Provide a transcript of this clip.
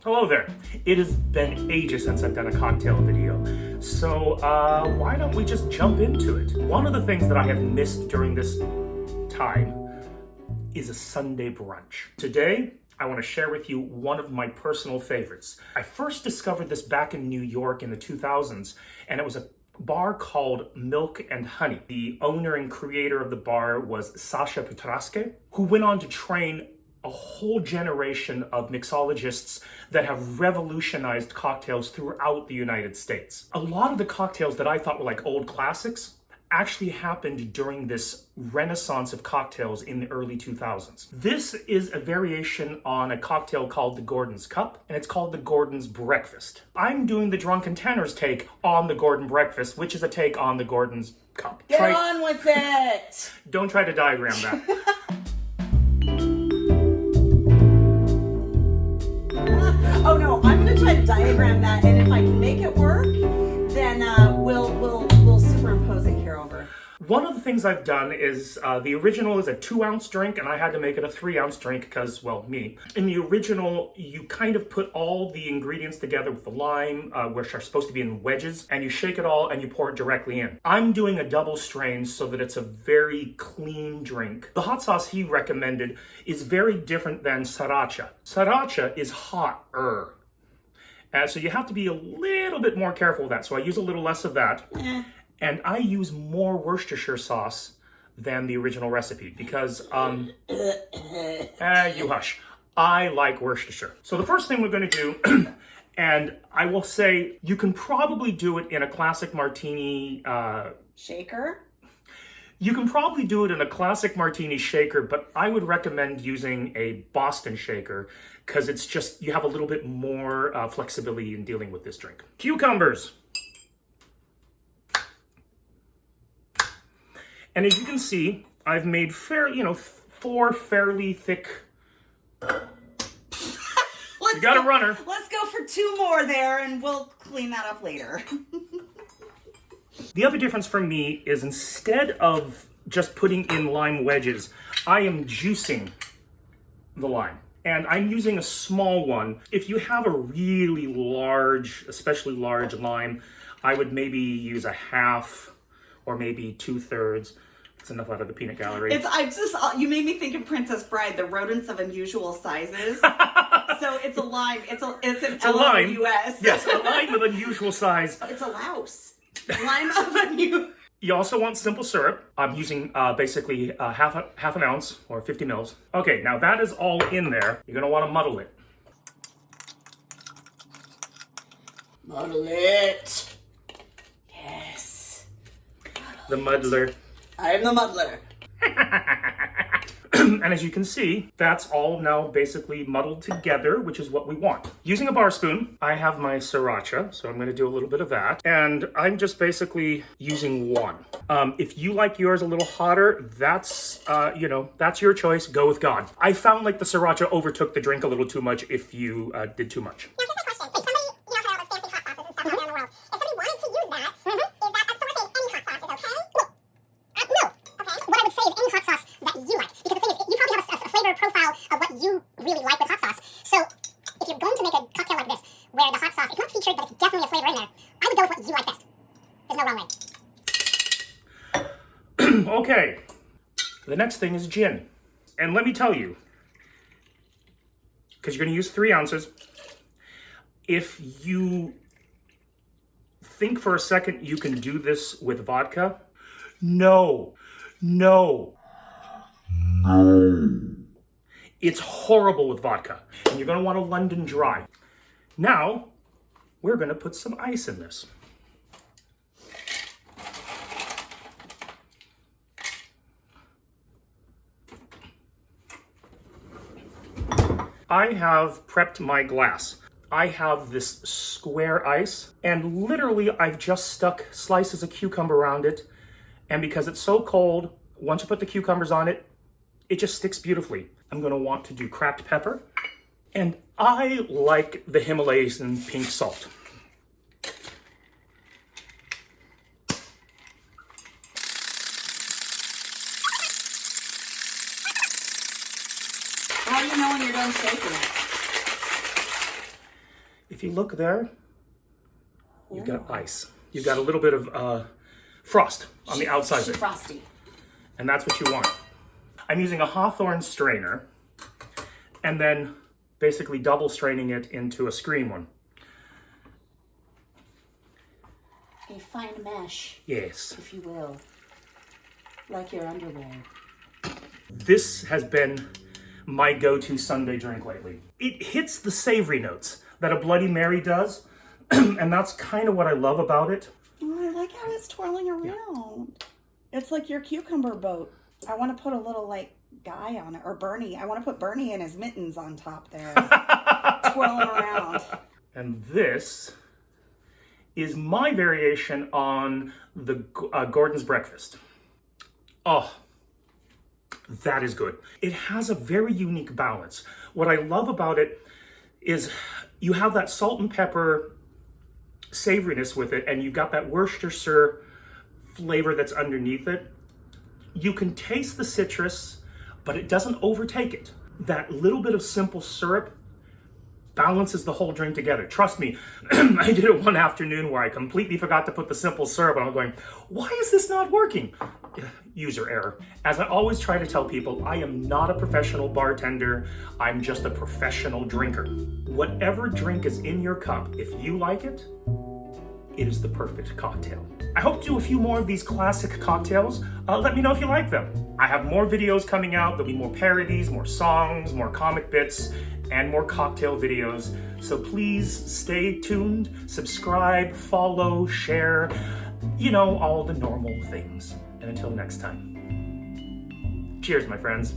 Hello there. It has been ages since I've done a cocktail video, so why don't we just jump into it? One of the things that I have missed during this time is a Sunday brunch. Today, I want to share with you one of my personal favorites. I first discovered this back in New York in the 2000s, and it was a bar called Milk and Honey. The owner and creator of the bar was Sasha Petraske, who went on to train a whole generation of mixologists that have revolutionized cocktails throughout the United States. A lot of the cocktails that I thought were like old classics actually happened during this renaissance of cocktails in the early 2000s. This is a variation on a cocktail called the Gordon's Cup, and it's called the Gordon's Breakfast. I'm doing the Drunken Tenor's take on the Gordon Breakfast, which is a take on the Gordon's Cup. Get on with it! Don't try to diagram that. Oh no, I'm gonna try to diagram that, and if I can make it work, then we'll superimpose it here over. One of the things I've done is the original is a 2-ounce drink, and I had to make it a 3-ounce drink because, well, me. In the original, you kind of put all the ingredients together with the lime, which are supposed to be in wedges, and you shake it all and you pour it directly in. I'm doing a double strain so that it's a very clean drink. The hot sauce he recommended is very different than sriracha. Sriracha is hotter. So you have to be a little bit more careful with that. So I use a little less of that. And I use more Worcestershire sauce than the original recipe because, you hush. I like Worcestershire. So the first thing we're going to do, and I will say you can probably do it in a classic martini Shaker? You can probably do it in a classic martini shaker, but I would recommend using a Boston shaker because it's just, you have a little bit more flexibility in dealing with this drink. Cucumbers. And as you can see, I've made 4 fairly thick. You got a runner. Let's go for 2 more there, and we'll clean that up later. The other difference for me is instead of just putting in lime wedges, I am juicing the lime. And I'm using a small one. If you have a really large, especially large lime, I would maybe use a half or maybe 2/3. It's enough out of the peanut gallery. You made me think of Princess Bride, the rodents of unusual sizes. So it's a lime. It's a lime. US. Yes, a lime of unusual size. It's a louse. Lime of unusual. You also want simple syrup. I'm using basically half an ounce or 50 mils. Okay, now that is all in there. You're gonna want to muddle it. Muddle it. Yes. The muddler. I am the muddler. And as you can see, that's all now basically muddled together, which is what we want. Using a bar spoon, I have my sriracha, so I'm going to do a little bit of that. And I'm just basically using 1. If you like yours a little hotter, that's your choice. Go with God. I found like the sriracha overtook the drink a little too much if you did too much. Now, here's my question. If somebody, had all those fancy hot sauces and stuff around the world, if somebody wanted to use that, is that a source any hot sauce is okay? No. Okay. What I would say is any hot sauce that you like. Because the thing is, you probably have a flavor profile of what you really like with hot sauce. So if you're going to make a cocktail like this, where the hot sauce is not featured, but it's definitely a flavor in there, I would go with what you like best. There's no wrong way. Okay. The next thing is gin. And let me tell you, because you're going to use 3 ounces, if you think for a second you can do this with vodka, no. It's horrible with vodka. And you're going to want a London Dry. Now, we're going to put some ice in this. I have prepped my glass. I have this square ice, and literally I've just stuck slices of cucumber around it. And because it's so cold, once you put the cucumbers on it, it just sticks beautifully. I'm gonna want to do cracked pepper. And I like the Himalayan pink salt. How do you know when you're done shaking it? If you look there, you've got ice. You've got a little bit of frost on the outside of it. Frosty. And that's what you want. I'm using a Hawthorne strainer and then basically double straining it into a screen one. A fine mesh, Yes. if you will. Like your underwear. This has been my go-to Sunday drink lately. It hits the savory notes that a Bloody Mary does, and that's kind of what I love about it. Oh, I like how it's twirling around. It's like your cucumber boat. I want to put a little, like, guy on it, or Bernie. I want to put Bernie and his mittens on top there. Twirling around. And this is my variation on the Gordon's Breakfast. Oh, that is good. It has a very unique balance. What I love about it is you have that salt and pepper savoriness with it, and you've got that Worcestershire flavor that's underneath it. You can taste the citrus, but it doesn't overtake it. That little bit of simple syrup balances the whole drink together. Trust me, I did it one afternoon where I completely forgot to put the simple syrup, and I'm going, why is this not working? User error. As I always try to tell people, I am not a professional bartender. I'm just a professional drinker. Whatever drink is in your cup, if you like it, it is the perfect cocktail. I hope to do a few more of these classic cocktails. Let me know if you like them. I have more videos coming out. There'll be more parodies, more songs, more comic bits, and more cocktail videos. So please stay tuned, subscribe, follow, share, you know, all the normal things. And until next time, cheers, my friends.